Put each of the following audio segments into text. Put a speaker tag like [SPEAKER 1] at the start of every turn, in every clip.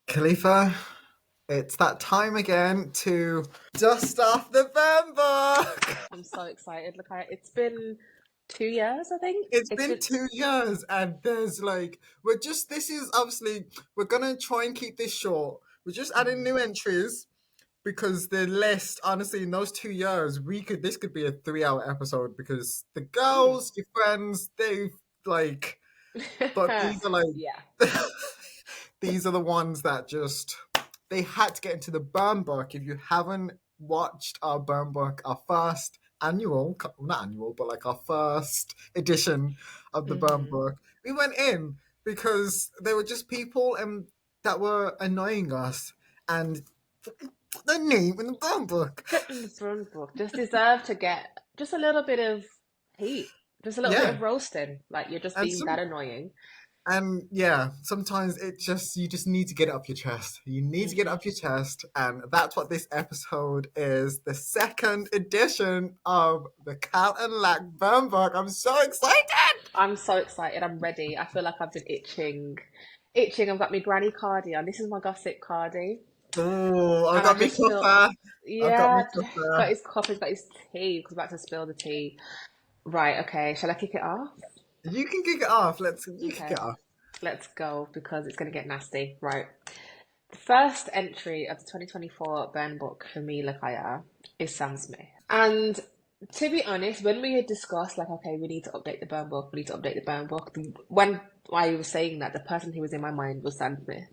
[SPEAKER 1] Khalifa, it's that time again to dust off the burn book.
[SPEAKER 2] I'm so excited. It's been 2 years, I think.
[SPEAKER 1] It's
[SPEAKER 2] It's
[SPEAKER 1] been
[SPEAKER 2] been
[SPEAKER 1] 2 years, and there's this is obviously, we're gonna try and keep this short. We're just adding
[SPEAKER 2] Mhm.
[SPEAKER 1] new entries because the list, honestly, in those 2 years, this could be a 3 hour episode because the
[SPEAKER 2] Mm.
[SPEAKER 1] girls, your friends, like, but these are like,
[SPEAKER 2] Yeah.
[SPEAKER 1] these are the ones that just they had to get into the burn book. If you haven't watched our burn book, our first annual, not annual, but like our first edition of the burn
[SPEAKER 2] Hmm.
[SPEAKER 1] book, we went in because there were just people that were annoying us, and the name in the burn book.
[SPEAKER 2] Put in the front book just deserve to get just a little bit of heat, just a little bit
[SPEAKER 1] Yeah,
[SPEAKER 2] of roasting. Like you're just
[SPEAKER 1] and
[SPEAKER 2] being that
[SPEAKER 1] some
[SPEAKER 2] annoying.
[SPEAKER 1] And yeah, sometimes you just need to get it off your chest. You need to get it
[SPEAKER 2] Hmm.
[SPEAKER 1] off your chest, and that's what this episode is. The second edition of the Kal and Lak BURNBOOK. I'm so excited.
[SPEAKER 2] I'm so excited. I'm ready. I feel like I've been itching. I've got my granny cardie on. This is my gossip cardie.
[SPEAKER 1] Oh, I've
[SPEAKER 2] And I
[SPEAKER 1] got me
[SPEAKER 2] just feel,
[SPEAKER 1] cuppa. I've got me
[SPEAKER 2] yeah, got
[SPEAKER 1] cuppa.
[SPEAKER 2] his cup, he's got his tea, because we're about to spill the tea. Right, okay, shall I kick it off?
[SPEAKER 1] You can kick it off. You kick
[SPEAKER 2] Okay,
[SPEAKER 1] it off.
[SPEAKER 2] let's go because it's going to get nasty. Right. The first entry of the 2024 burn book for me, Lakaya, is Sam Smith. And to be honest, when we had discussed, like, okay, we need to update the burn book, we need to update the burn book, when I was saying that, the person who was in my mind was Sam Smith.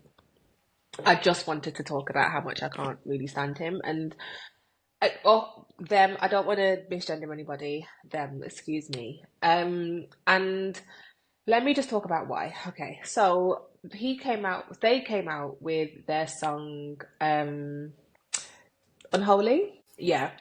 [SPEAKER 2] I just wanted to talk about how much I can't really stand him. And them, I don't want to misgender anybody. Them, excuse me. And let me just talk about why. Okay, so they came out with their song, Unholy. Yeah.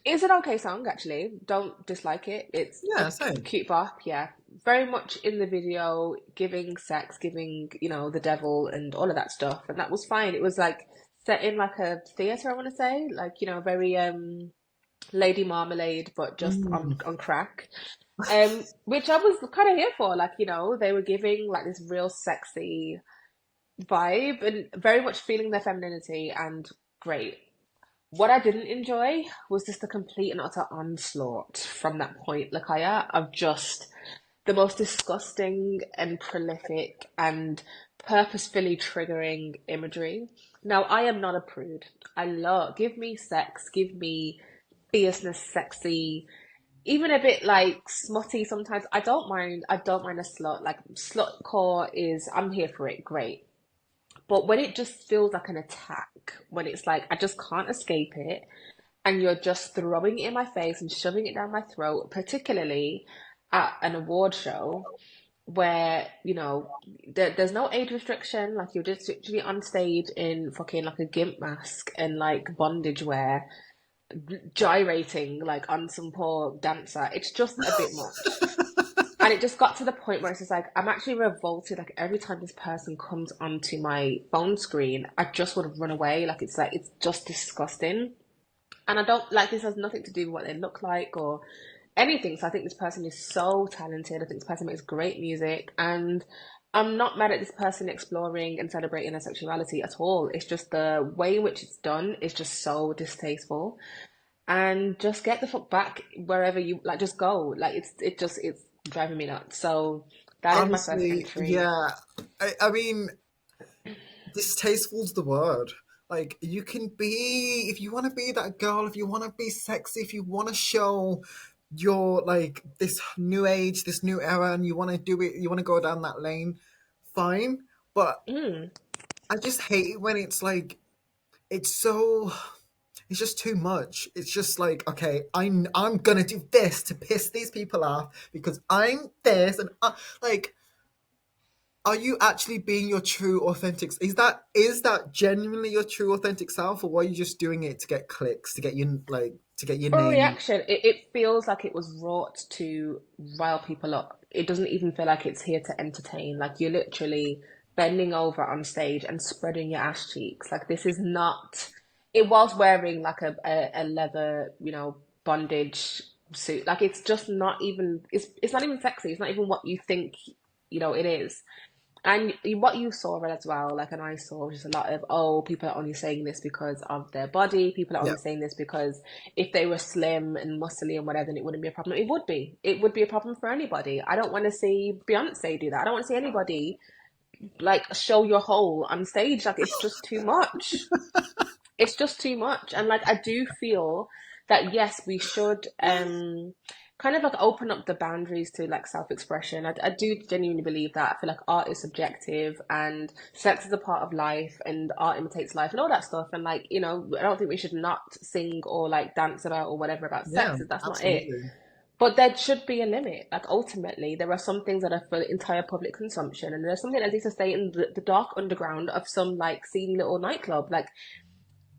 [SPEAKER 2] It's an okay song, actually. Don't dislike it. It's a
[SPEAKER 1] Yeah, same.
[SPEAKER 2] cute bop, yeah. Very much in the video, giving sex, giving, the devil and all of that stuff. And that was fine. It was like set in like a theater, I want to say. Like, very Lady Marmalade, but just on
[SPEAKER 1] Mm.
[SPEAKER 2] crack. Which I was kind of here for. Like, they were giving like this real sexy vibe and very much feeling their femininity and great. What I didn't enjoy was just the complete and utter onslaught from that point, Lakaya, of just the most disgusting and prolific and purposefully triggering imagery. Now, I am not a prude. Give me sex, give me fierceness, sexy, even a bit like smutty sometimes. I don't mind a slut. Like slut core is, I'm here for it, great. But when it just feels like an attack, when it's like I just can't escape it, and you're just throwing it in my face and shoving it down my throat, particularly at an award show where, there's no age restriction, like you're just literally on stage in fucking like a gimp mask and like bondage wear, gyrating like on some poor dancer. It's just a bit much. And it just got to the point where it's just like, I'm actually revolted. Like every time this person comes onto my phone screen, I just want to run away. It's just disgusting. And I don't like this has nothing to do with what they look like or anything. So I think this person is so talented. I think this person makes great music. And I'm not mad at this person exploring and celebrating their sexuality at all. It's just the way in which it's done is just so distasteful. And just get the fuck back wherever you like. Just go. Like it's driving me nuts. So that is my first
[SPEAKER 1] Honestly,
[SPEAKER 2] entry.
[SPEAKER 1] yeah. I mean, distasteful's the word. Like, you can be, if you want to be that girl, if you want to be sexy, if you want to show your, like, this new age, this new era, and you want to do it, you want to go down that lane, fine. But
[SPEAKER 2] Mm.
[SPEAKER 1] I just hate it when it's like, it's so, it's just too much. It's just like, okay, I'm gonna do this to piss these people off because I'm this, and like, are you actually being your true authentic, is that genuinely your true authentic self, or are you just doing it to get clicks, to get your
[SPEAKER 2] For a
[SPEAKER 1] name?
[SPEAKER 2] reaction, it feels like it was wrought to rile people up. It doesn't even feel like it's here to entertain. Like you're literally bending over on stage and spreading your ass cheeks. Like this is not. It was wearing like a leather, bondage suit. Like it's just not even. It's not even sexy. It's not even what you think, it is. And what you saw as well, like, and I saw, was just a lot of, oh, people are only saying this because of their body. People are
[SPEAKER 1] Yeah,
[SPEAKER 2] only saying this because if they were slim and muscly and whatever, then it wouldn't be a problem. It would be. It would be a problem for anybody. I don't want to see Beyonce do that. I don't want to see anybody like show your hole on stage. Like, it's just too much. It's just too much. And like, I do feel that yes, we should kind of like open up the boundaries to like self-expression. I do genuinely believe that. I feel like art is subjective and sex is a part of life and art imitates life and all that stuff. And like, I don't think we should not sing or like dance about or whatever about
[SPEAKER 1] yeah,
[SPEAKER 2] sex. That's not it.
[SPEAKER 1] absolutely.
[SPEAKER 2] But there should be a limit. Like, ultimately, there are some things that are for entire public consumption, and there's something that needs to stay in the dark underground of some like seedy little nightclub. Like,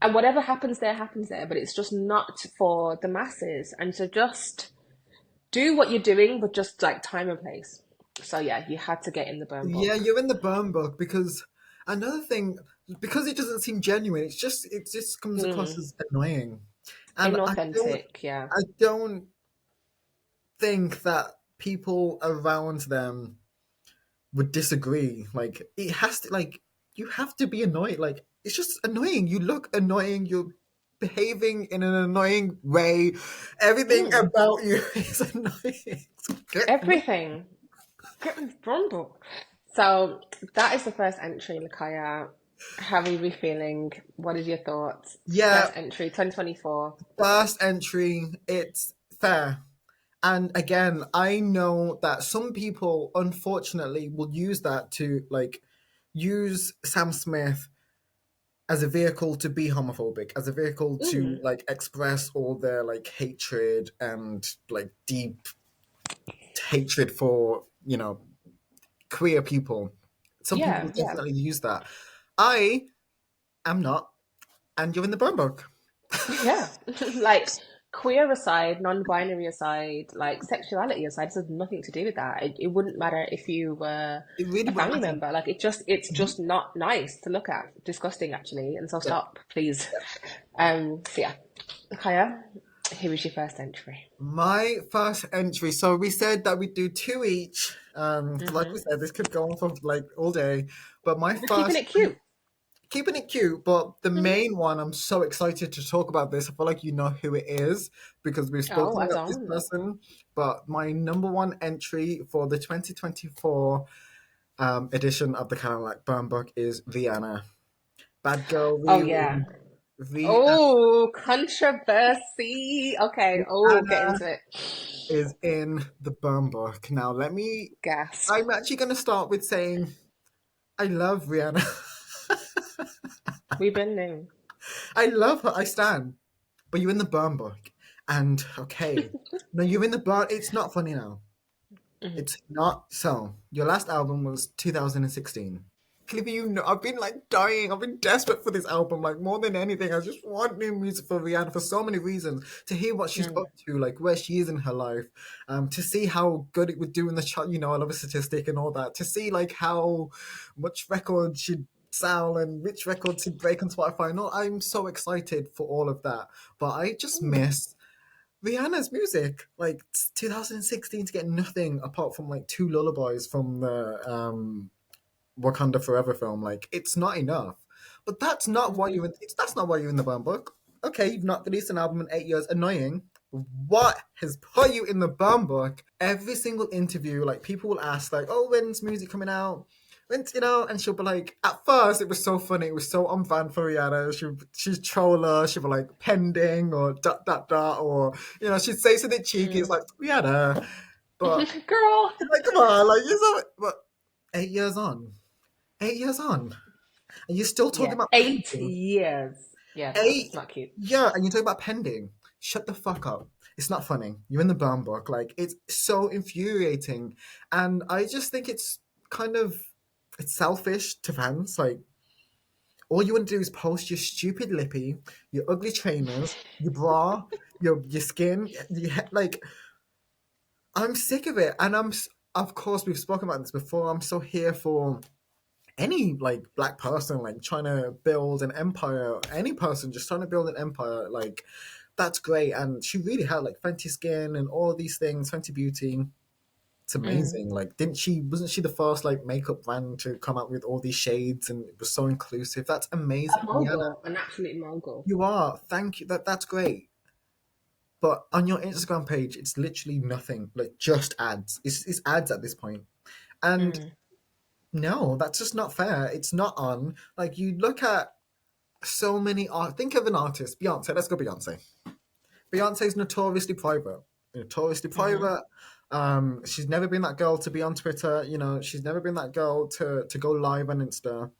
[SPEAKER 2] and whatever happens there, but it's just not for the masses. And so just do what you're doing, but just like time and place. So yeah, you had to get in the burn
[SPEAKER 1] Yeah,
[SPEAKER 2] book.
[SPEAKER 1] you're in the burn book because another thing, because it doesn't seem genuine, it just comes across
[SPEAKER 2] Mm.
[SPEAKER 1] as annoying, and
[SPEAKER 2] Inauthentic, yeah.
[SPEAKER 1] I don't think that people around them would disagree. Like it has to, like you have to be annoyed. Like it's just annoying. You look annoying. You're behaving in an annoying way. Everything
[SPEAKER 2] Mm.
[SPEAKER 1] about you is annoying. So
[SPEAKER 2] Everything. Get in the burn book. So that is the first entry, Lakaya. How are you feeling? What is your thoughts?
[SPEAKER 1] yeah,
[SPEAKER 2] First entry, 2024.
[SPEAKER 1] first entry. It's fair. And again, I know that some people, unfortunately, will use that to like use Sam Smith as a vehicle to be homophobic, as a vehicle to
[SPEAKER 2] Mm.
[SPEAKER 1] like express all their like hatred and like deep hatred for queer people. Some people
[SPEAKER 2] Yeah,
[SPEAKER 1] will
[SPEAKER 2] yeah.
[SPEAKER 1] definitely use that. I am not, and you're in the burn book.
[SPEAKER 2] Yeah, like queer aside, non-binary aside, like sexuality aside, this has nothing to do with that. It wouldn't matter if you were
[SPEAKER 1] It really
[SPEAKER 2] a
[SPEAKER 1] wouldn't
[SPEAKER 2] family
[SPEAKER 1] matter.
[SPEAKER 2] member. Like, it's
[SPEAKER 1] Mhm.
[SPEAKER 2] just not nice to look at. Disgusting, actually. And so
[SPEAKER 1] Yeah.
[SPEAKER 2] stop, please. So yeah, Kaya, here was your first entry.
[SPEAKER 1] My first entry. So we said that we do two each. Like we
[SPEAKER 2] Hmm.
[SPEAKER 1] said, this could go on for like all day. But my
[SPEAKER 2] We're keeping
[SPEAKER 1] first,
[SPEAKER 2] it cute.
[SPEAKER 1] keeping it cute. But the
[SPEAKER 2] Hmm.
[SPEAKER 1] main one, I'm so excited to talk about this. I feel like you know who it is because we've
[SPEAKER 2] Oh,
[SPEAKER 1] spoken
[SPEAKER 2] I
[SPEAKER 1] about this
[SPEAKER 2] don't.
[SPEAKER 1] person. But my number one entry for the 2024 edition of the Kal and Lak BURNBOOK is Rihanna. Bad Girl
[SPEAKER 2] Oh yeah.
[SPEAKER 1] Riri.
[SPEAKER 2] Oh, controversy. Okay. Oh, get
[SPEAKER 1] Rihanna
[SPEAKER 2] into it.
[SPEAKER 1] is in the burn book. Now,
[SPEAKER 2] Gasp.
[SPEAKER 1] I'm actually going to start with saying I love Rihanna.
[SPEAKER 2] We've been new.
[SPEAKER 1] I love her. I stand. But you're in the burn book. And okay. No, you're in the burn. It's not funny now.
[SPEAKER 2] Mhm.
[SPEAKER 1] It's not. So, your last album was 2016. Clippy, I've been like dying. I've been desperate for this album, like more than anything. I just want new music for Rihanna for so many reasons. To hear what she's
[SPEAKER 2] Mm.
[SPEAKER 1] up to, like where she is in her life, to see how good it would do in the chart. I love a statistic and all that. To see like how much records she'd sell and which records she'd break on Spotify and all. I'm so excited for all of that. But I just
[SPEAKER 2] Mm.
[SPEAKER 1] miss Rihanna's music. Like 2016 to get nothing apart from like two lullabies from the Wakanda Forever film. Like it's not enough. But that's not why
[SPEAKER 2] Mhm.
[SPEAKER 1] that's not why you're in the burn book. Okay, you've not released an album in 8 years. Annoying. What has put you in the burn book? Every single interview, like people will ask, like, "Oh, when's music coming out?" And she'll be like, at first it was so funny, it was so on brand for Rihanna. She's troller, she'll be like pending or dot dot dot, or she'd say something cheeky, it's
[SPEAKER 2] Mm.
[SPEAKER 1] like Rihanna, but
[SPEAKER 2] Girl.
[SPEAKER 1] like come on, like but 8 years on. 8 years on, and you're still talking
[SPEAKER 2] Yeah.
[SPEAKER 1] about pending.
[SPEAKER 2] 8 years. Yeah, no, it's
[SPEAKER 1] Eight,
[SPEAKER 2] not cute.
[SPEAKER 1] yeah, and you're talking about pending. Shut the fuck up. It's not funny. You're in the burn book. Like it's so infuriating, and I just think it's selfish to fans. Like all you want to do is post your stupid lippy, your ugly trainers, your bra, your skin. Like I'm sick of it, and of course we've spoken about this before. I'm so here for any like black person like trying to build an empire, any person just trying to build an empire, like that's great. And she really had like Fenty Skin and all of these things, Fenty Beauty. It's
[SPEAKER 2] Mm.
[SPEAKER 1] amazing. Like, wasn't she the first like makeup brand to come out with all these shades and it was so inclusive? That's
[SPEAKER 2] A
[SPEAKER 1] amazing. Rihanna,
[SPEAKER 2] mogul, an absolute mogul.
[SPEAKER 1] you are. Thank you. That's great. But on your Instagram page, it's literally nothing. Like just ads. It's ads at this point. And
[SPEAKER 2] Mm.
[SPEAKER 1] no, that's just not fair. It's not on. Like you look at so many art. Think of an artist, Beyonce. Let's go Beyonce. Beyonce's notoriously private. Notoriously
[SPEAKER 2] Mm-hmm.
[SPEAKER 1] private. She's never been that girl to be on Twitter. She's never been that girl to go live on Insta.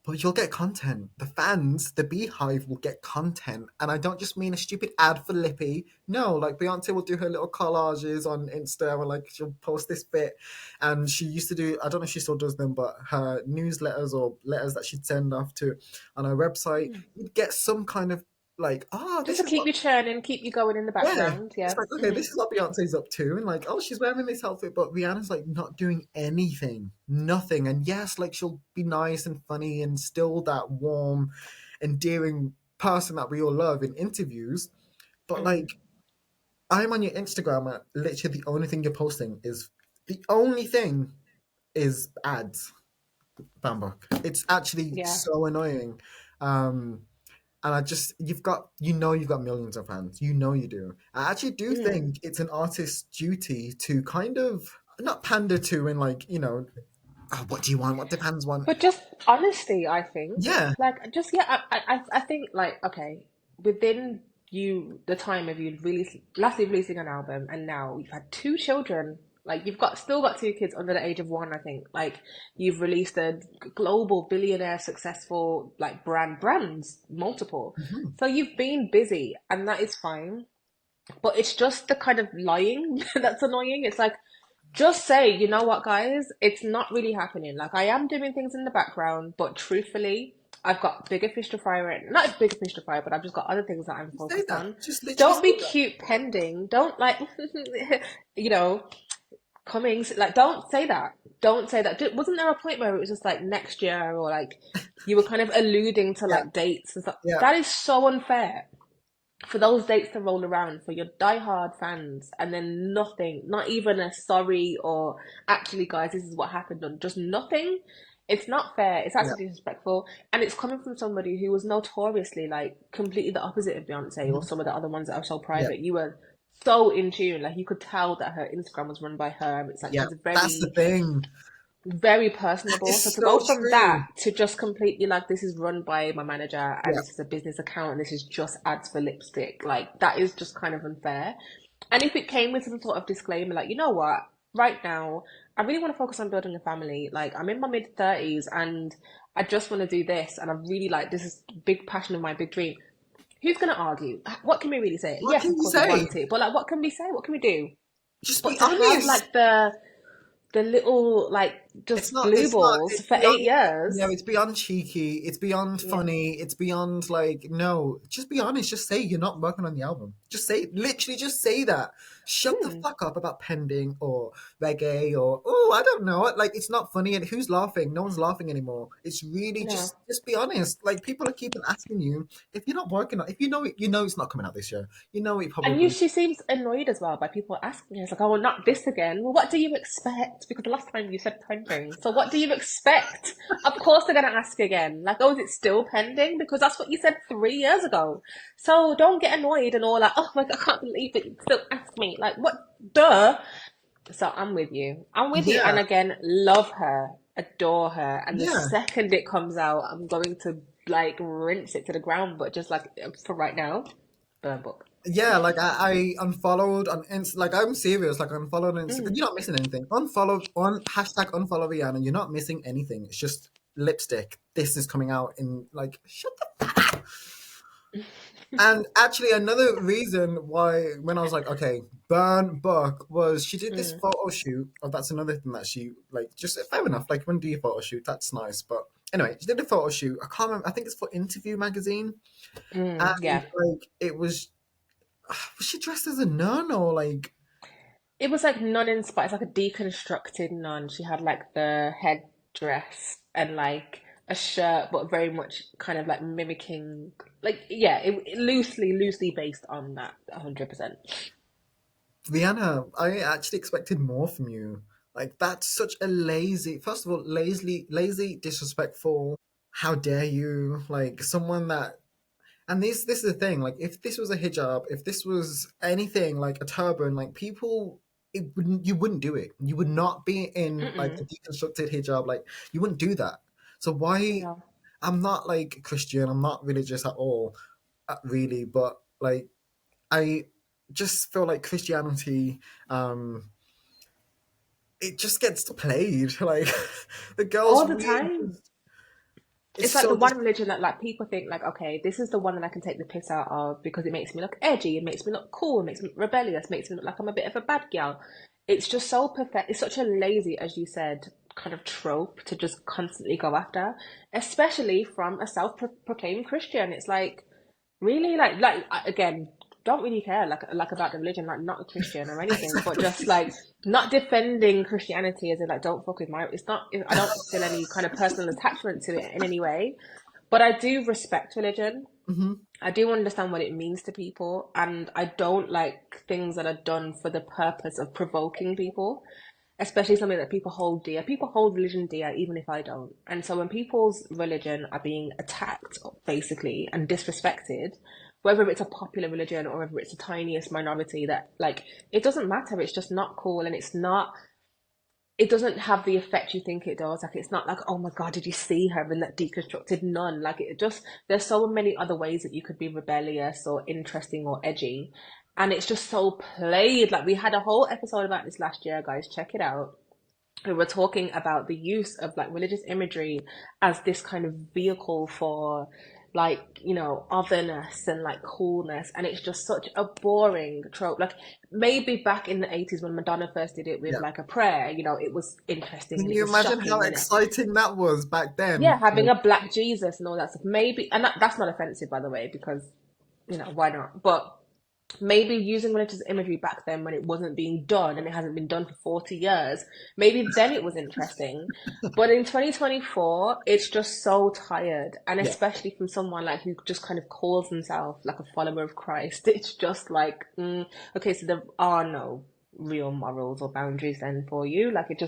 [SPEAKER 1] But you'll get content. The fans, the beehive will get content. And I don't just mean a stupid ad for Lippy. No, like Beyonce will do her little collages on Insta or like she'll post this bit. And she used to do, I don't know if she still does them, but her newsletters or letters that she'd send off to on her website, you'd get some kind of like, oh,
[SPEAKER 2] Just
[SPEAKER 1] this
[SPEAKER 2] to
[SPEAKER 1] is
[SPEAKER 2] keep
[SPEAKER 1] what
[SPEAKER 2] you churning, keep you going in the
[SPEAKER 1] yeah.
[SPEAKER 2] background.
[SPEAKER 1] It's
[SPEAKER 2] Yeah.
[SPEAKER 1] like, okay, this is what Beyonce's up to. And like, oh, she's wearing this outfit, but Rihanna's like not doing anything. Nothing. And yes, like she'll be nice and funny and still that warm, endearing person that we all love in interviews. But
[SPEAKER 2] Mm.
[SPEAKER 1] like, I'm on your Instagram and literally the only thing you're posting is the only thing is ads, Bambok. It's actually
[SPEAKER 2] Yeah.
[SPEAKER 1] so annoying. Um, and you've got millions of fans. You know you do. I actually do
[SPEAKER 2] Mm.
[SPEAKER 1] think it's an artist's duty to kind of not pander to and like, "Oh, what do you want? What do fans want?"
[SPEAKER 2] But just honesty, I think.
[SPEAKER 1] Yeah.
[SPEAKER 2] Like, just yeah, I think like okay, within the time of you lastly releasing an album, and now you've had two children. Like you've still got two kids under the age of one, I think. Like you've released a global billionaire successful like brands, multiple.
[SPEAKER 1] Mhm.
[SPEAKER 2] So you've been busy, and that is fine. But it's just the kind of lying that's annoying. It's like, just say, you know what, guys, it's not really happening. Like, I am doing things in the background, but truthfully, I've got bigger fish to fry right not as bigger fish to fry, but I've just got other things that I'm
[SPEAKER 1] Say
[SPEAKER 2] focused
[SPEAKER 1] that.
[SPEAKER 2] on.
[SPEAKER 1] Just literally
[SPEAKER 2] Don't
[SPEAKER 1] say
[SPEAKER 2] be
[SPEAKER 1] that.
[SPEAKER 2] cute pending. Don't like, you know, Cummings. Like, don't say that. Don't say that. Wasn't there a point where it was just like next year or like you were kind of alluding to
[SPEAKER 1] Yeah.
[SPEAKER 2] like dates and stuff?
[SPEAKER 1] Yeah.
[SPEAKER 2] That is so unfair for those dates to roll around for your diehard fans and then nothing, not even a sorry or actually, guys, this is what happened, or just nothing. It's not fair. It's
[SPEAKER 1] Yeah.
[SPEAKER 2] actually disrespectful, and it's coming from somebody who was notoriously like completely the opposite of Beyonce or
[SPEAKER 1] Mhm.
[SPEAKER 2] some of the other ones that are so
[SPEAKER 1] Yeah.
[SPEAKER 2] private. You were so in tune, like you could tell that her Instagram was run by her. It's like
[SPEAKER 1] Yeah.
[SPEAKER 2] she's
[SPEAKER 1] That's the
[SPEAKER 2] very
[SPEAKER 1] thing.
[SPEAKER 2] very
[SPEAKER 1] That
[SPEAKER 2] personable. So
[SPEAKER 1] is
[SPEAKER 2] to
[SPEAKER 1] so
[SPEAKER 2] go from that
[SPEAKER 1] true.
[SPEAKER 2] to just completely like this is run by my manager and
[SPEAKER 1] Yeah.
[SPEAKER 2] this is a business account and this is just ads for lipstick, like that is just kind of unfair. And if it came with some sort of disclaimer, like, you know what, right now, I really want to focus on building a family. Like I'm in my mid 30s and I just want to do this and I'm really like this is big passion of mine, big dream. Who's gonna argue? What can we really say?
[SPEAKER 1] What
[SPEAKER 2] Yes,
[SPEAKER 1] can
[SPEAKER 2] of
[SPEAKER 1] you
[SPEAKER 2] course we
[SPEAKER 1] say?
[SPEAKER 2] want it, but like what can we say? What can we do?
[SPEAKER 1] Just be
[SPEAKER 2] But to have
[SPEAKER 1] honest.
[SPEAKER 2] like the little like
[SPEAKER 1] It's
[SPEAKER 2] just
[SPEAKER 1] not.
[SPEAKER 2] blue
[SPEAKER 1] It's not.
[SPEAKER 2] balls
[SPEAKER 1] It's
[SPEAKER 2] for eight
[SPEAKER 1] beyond.
[SPEAKER 2] years.
[SPEAKER 1] It's beyond cheeky. It's beyond
[SPEAKER 2] Yeah.
[SPEAKER 1] funny. It's beyond like no. Just be honest. Just say you're not working on the album. Just say literally. Just say that. Shut the
[SPEAKER 2] Hmm.
[SPEAKER 1] fuck up about pending or reggae or oh I don't know. Like it's not funny and who's laughing? No one's laughing anymore. It's really
[SPEAKER 2] No.
[SPEAKER 1] just be honest. Like people are keeping asking you if you're not working on. If you know it, you know it's not coming out this year. You know it
[SPEAKER 2] And you,
[SPEAKER 1] probably.
[SPEAKER 2] she seems annoyed as well by people asking her. It's like, oh, not this again. Well, what do you expect? Because the last time you said pending. So what do you expect? Of course they're going to ask again. Like, oh, is it still pending? Because that's what you said 3 years ago. So don't get annoyed and all like, oh my God, I can't believe it. You still ask me. Like, what? Duh. So I'm with you. I'm with you.
[SPEAKER 1] Yeah.
[SPEAKER 2] And again, love her, adore her. And the
[SPEAKER 1] Yeah.
[SPEAKER 2] second it comes out, I'm going to like rinse it to the ground. But just like for right now, burn book.
[SPEAKER 1] Yeah, like I unfollowed on like I'm serious, like I unfollowed on Instagram.
[SPEAKER 2] Mm.
[SPEAKER 1] You're not missing anything. Unfollow on hashtag unfollow Rihanna. You're not missing anything. It's just lipstick. This is coming out in like shut the fuck up. And actually another reason why when I was like, okay, burn book was she did this
[SPEAKER 2] Mm.
[SPEAKER 1] photo shoot. Oh, that's another thing that she like just fair enough. Like when do you photo shoot? That's nice. But anyway, she did a photo shoot. I can't remember, I think it's for Interview magazine.
[SPEAKER 2] Mm.
[SPEAKER 1] And
[SPEAKER 2] Yeah.
[SPEAKER 1] like it was she dressed as a nun or like
[SPEAKER 2] It was like nun inspired. It's like a deconstructed nun. She had like the headdress and like a shirt, but very much kind of like mimicking, like yeah, it loosely based on that, 100%.
[SPEAKER 1] Rihanna, I actually expected more from you. Like that's such a lazy, first of all, lazy, disrespectful. How dare you? Like someone that, and this is the thing. Like if this was a hijab, if this was anything like a turban, like people, you wouldn't do it. You would not be in like a
[SPEAKER 2] Mm-mm.
[SPEAKER 1] deconstructed hijab. Like you wouldn't do that. So why?
[SPEAKER 2] Yeah.
[SPEAKER 1] I'm not like Christian. I'm not religious at all, really. But like I just feel like Christianity, um, it just gets played. Like the girls
[SPEAKER 2] All the
[SPEAKER 1] really,
[SPEAKER 2] time.
[SPEAKER 1] it's
[SPEAKER 2] It's like the
[SPEAKER 1] so
[SPEAKER 2] one religion that like people think like, okay, this is the one that I can take the piss out of because it makes me look edgy, it makes me look cool, it makes me rebellious, makes me look like I'm a bit of a bad girl. It's just so perfect. It's such a lazy, as you said, kind of trope to just constantly go after, especially from a self-proclaimed Christian. It's like, really, again, don't really care like about the religion, like not a Christian or anything, but
[SPEAKER 1] exactly.
[SPEAKER 2] just like not defending Christianity as in like don't fuck with my. It's not. I don't feel any kind of personal attachment to it in any way, but I do respect religion.
[SPEAKER 1] Hmm.
[SPEAKER 2] I do understand what it means to people, and I don't like things that are done for the purpose of provoking people, especially something that people hold dear. People hold religion dear, even if I don't. And so when people's religion are being attacked, basically, and disrespected, whether it's a popular religion or whether it's the tiniest minority, that like it doesn't matter. It's just not cool, and it's not. It doesn't have the effect you think it does. Like it's not like, oh my god, did you see her in that deconstructed nun? Like it just there's so many other ways that you could be rebellious or interesting or edgy, and it's just so played. Like we had a whole episode about this last year, guys. Check it out. We were talking about the use of like religious imagery as this kind of vehicle for like otherness and like coolness, and it's just such a boring trope. Like maybe back in the 80s when Madonna first did it with
[SPEAKER 1] Yeah.
[SPEAKER 2] like a prayer, it was interesting
[SPEAKER 1] Can
[SPEAKER 2] and it
[SPEAKER 1] you
[SPEAKER 2] was
[SPEAKER 1] imagine how
[SPEAKER 2] shocking, and
[SPEAKER 1] exciting that was back
[SPEAKER 2] yeah,
[SPEAKER 1] then?
[SPEAKER 2] having
[SPEAKER 1] Like,
[SPEAKER 2] a black Jesus and all that stuff, maybe. And that's not offensive, by the way, because why not? But maybe using religious imagery back then when it wasn't being done and it hasn't been done for 40 years, maybe then it was interesting. But in 2024, it's just so tired. And
[SPEAKER 1] yeah,
[SPEAKER 2] especially from someone like who just kind of calls himself like a follower of Christ, it's just like, okay, so there are no real morals or boundaries then for you. Like it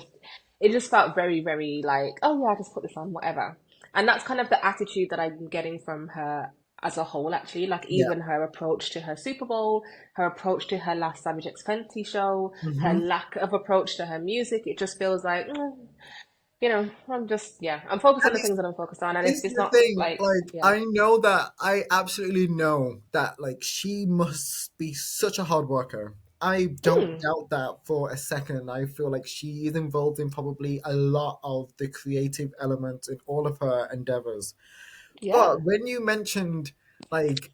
[SPEAKER 2] just felt very, very like, oh yeah, I just put this on, whatever. And that's kind of the attitude that I'm getting from her as a whole, actually. Like
[SPEAKER 1] yeah.
[SPEAKER 2] even her approach to her Super Bowl, her approach to her last Savage X Fenty show, her
[SPEAKER 1] Hmm.
[SPEAKER 2] lack of approach to her music, it just feels like, I'm focused on
[SPEAKER 1] And
[SPEAKER 2] the things that I'm focused on, and
[SPEAKER 1] this
[SPEAKER 2] if
[SPEAKER 1] is
[SPEAKER 2] it's
[SPEAKER 1] the
[SPEAKER 2] not
[SPEAKER 1] thing.
[SPEAKER 2] like,
[SPEAKER 1] Like,
[SPEAKER 2] yeah,
[SPEAKER 1] I know that I absolutely know that like she must be such a hard worker. I don't
[SPEAKER 2] mm,
[SPEAKER 1] doubt that for a second. I feel like she is involved in probably a lot of the creative elements in all of her endeavors.
[SPEAKER 2] yeah,
[SPEAKER 1] But when you mentioned like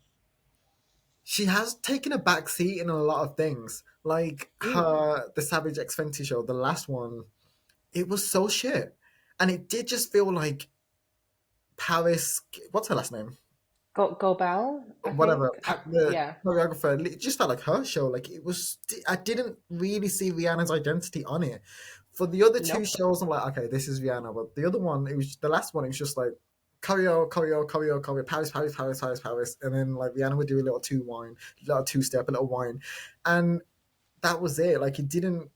[SPEAKER 1] she has taken a back seat in a lot of things, like
[SPEAKER 2] mm.
[SPEAKER 1] the Savage X Fenty show, the last one, it was so shit, and it did just feel like Paris. What's her last name?
[SPEAKER 2] Go Bell, I
[SPEAKER 1] Whatever.
[SPEAKER 2] think,
[SPEAKER 1] The
[SPEAKER 2] yeah,
[SPEAKER 1] choreographer. It just felt like her show. Like it was. I didn't really see Rihanna's identity on it. For the other two
[SPEAKER 2] nope,
[SPEAKER 1] shows, I'm like, okay, this is Rihanna. But the other one, it was the last one. It was just like choreo, choreo, choreo, choreo, Paris, Paris, Paris, Paris, Paris, and then like Rihanna would do a little a little two step, a little wine, and that was it. Like it didn't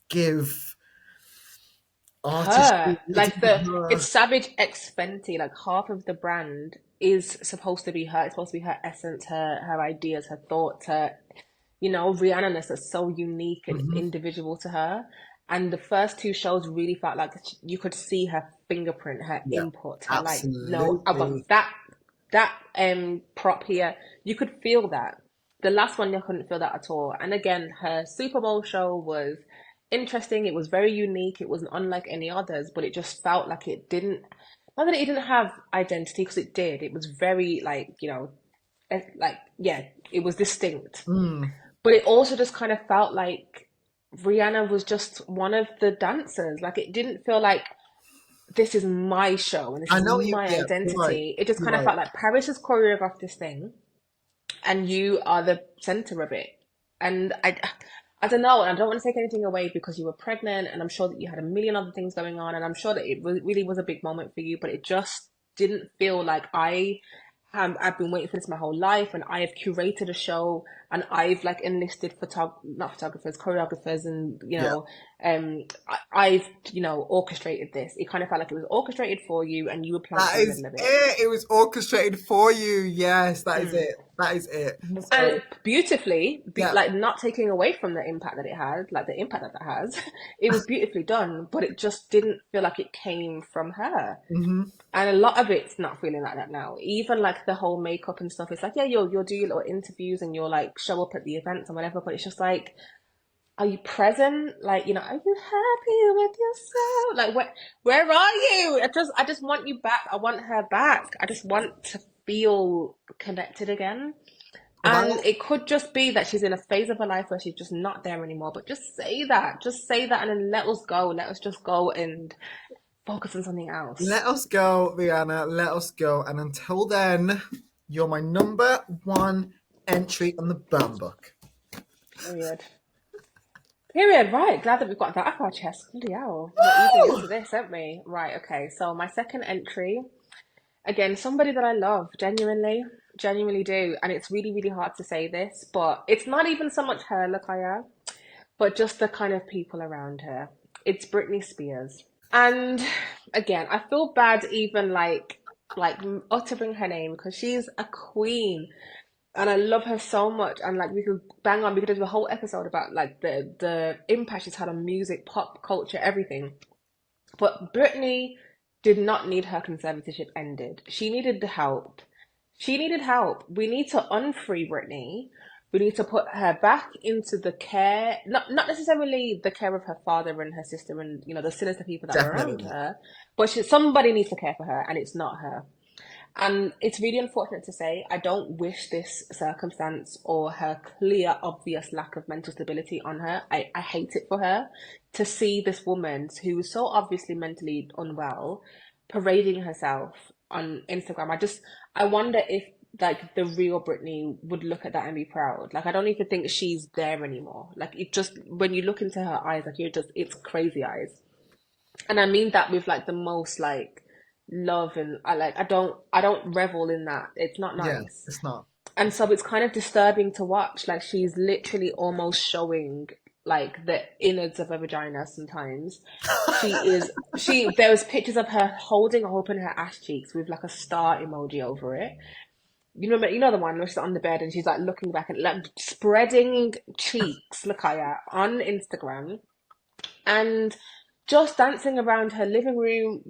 [SPEAKER 1] give artistry.
[SPEAKER 2] her
[SPEAKER 1] It
[SPEAKER 2] like
[SPEAKER 1] didn't give
[SPEAKER 2] it's
[SPEAKER 1] her.
[SPEAKER 2] Savage X Fenty, like half of the brand is supposed to be her. It's supposed to be her essence, her ideas, her thoughts, her Rihanna-ness that's so unique and
[SPEAKER 1] Mhm.
[SPEAKER 2] individual to her. And the first two shows really felt like you could see her fingerprint, her
[SPEAKER 1] Yeah,
[SPEAKER 2] input, her like, no, I
[SPEAKER 1] absolutely.
[SPEAKER 2] want that prop here. You could feel that. The last one, you couldn't feel that at all. And again, her Super Bowl show was interesting. It was very unique. It wasn't unlike any others, but it just felt like it didn't. Not that it didn't have identity, because it did. It was very like yeah, it was distinct,
[SPEAKER 1] Mm.
[SPEAKER 2] but it also just kind of felt like Rihanna was just one of the dancers. Like it didn't feel like this is my show and this
[SPEAKER 1] I
[SPEAKER 2] is
[SPEAKER 1] know you.
[SPEAKER 2] my
[SPEAKER 1] Yeah, you're right.
[SPEAKER 2] identity. It just
[SPEAKER 1] You're
[SPEAKER 2] kind of
[SPEAKER 1] right.
[SPEAKER 2] felt like Paris has choreographed this thing and you are the center of it. And I don't know, and I don't want to take anything away because you were pregnant, and I'm sure that you had a million other things going on, and I'm sure that it really was a big moment for you, but it just didn't feel like I've been waiting for this my whole life, and I have curated a show and I've like enlisted not photographers, choreographers, and
[SPEAKER 1] Yeah.
[SPEAKER 2] I've orchestrated this. It kind of felt like it was orchestrated for you, and you were
[SPEAKER 1] That
[SPEAKER 2] planted in the
[SPEAKER 1] is
[SPEAKER 2] middle of it.
[SPEAKER 1] it. It was orchestrated for you. Yes, that is
[SPEAKER 2] Mm.
[SPEAKER 1] it. That is it. So
[SPEAKER 2] And beautifully,
[SPEAKER 1] yeah.
[SPEAKER 2] like not taking away from the impact that it had, like the impact that has, it was beautifully done, but it just didn't feel like it came from her.
[SPEAKER 1] Hmm.
[SPEAKER 2] And a lot of it's not feeling like that now. Even like the whole makeup and stuff, it's like, yeah, you'll do your little interviews and you'll like show up at the events and whatever, but it's just like, are you present? Like, are you happy with yourself? Like, where are you? I just want you back. I want her back. I just want to feel connected again. And
[SPEAKER 1] Well,
[SPEAKER 2] it could just be that she's in a phase of her life where she's just not there anymore. But just say that. Just say that and then let us go. Let us just go and focus on something else.
[SPEAKER 1] let us go, Rihanna. Let us go. And until then, you're my number one entry on the burn book.
[SPEAKER 2] Period. Period. Right. Glad that we've got that off our chest. Bloody hell. We're easing
[SPEAKER 1] Woo!
[SPEAKER 2] into this, aren't we? Right. Okay. So my second entry, again, somebody that I love, genuinely, genuinely do. And it's really, really hard to say this, but it's not even so much her, Lakaya, but just the kind of people around her. It's Britney Spears. And again, I feel bad even like uttering her name because she's a queen and I love her so much. And like we could do a whole episode about like the impact she's had on music, pop culture, everything. But Britney did not need her conservatorship ended. She needed the help. She needed help. We need to unfree Britney. We need to put her back into the care, not necessarily the care of her father and her sister and the sinister people that were
[SPEAKER 1] Definitely
[SPEAKER 2] around
[SPEAKER 1] not.
[SPEAKER 2] her, but somebody needs to care for her, and it's not her. And it's really unfortunate to say, I don't wish this circumstance or her clear, obvious lack of mental stability on her. I hate it for her to see this woman who is so obviously mentally unwell parading herself on Instagram. I wonder if like the real Britney would look at that and be proud. Like, I don't even think she's there anymore. Like, it just, when you look into her eyes, like, it's crazy eyes. And I mean that with like the most like love, and I don't revel in that. It's not
[SPEAKER 1] Yeah,
[SPEAKER 2] nice.
[SPEAKER 1] it's not.
[SPEAKER 2] And so it's kind of disturbing to watch. Like, she's literally almost showing like the innards of her vagina sometimes. There was pictures of her holding open her ass cheeks with like a star emoji over it. You know the one where she's on the bed and she's like looking back and like spreading cheeks, Lakaya, on Instagram, and just dancing around her living room,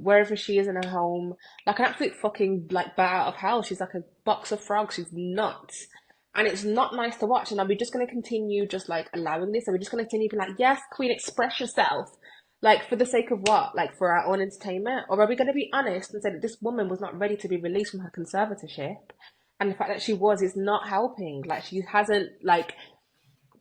[SPEAKER 2] wherever she is in her home, like an absolute fucking like bat out of hell. She's like a box of frogs. She's nuts. And it's not nice to watch. And are we just going to continue just like allowing this? Are we just going to continue being like, yes, queen, express yourself? Like, for the sake of what? Like, for our own entertainment? Or are we going to be honest and say that this woman was not ready to be released from her conservatorship? And the fact that she was is not helping. Like, she hasn't, like,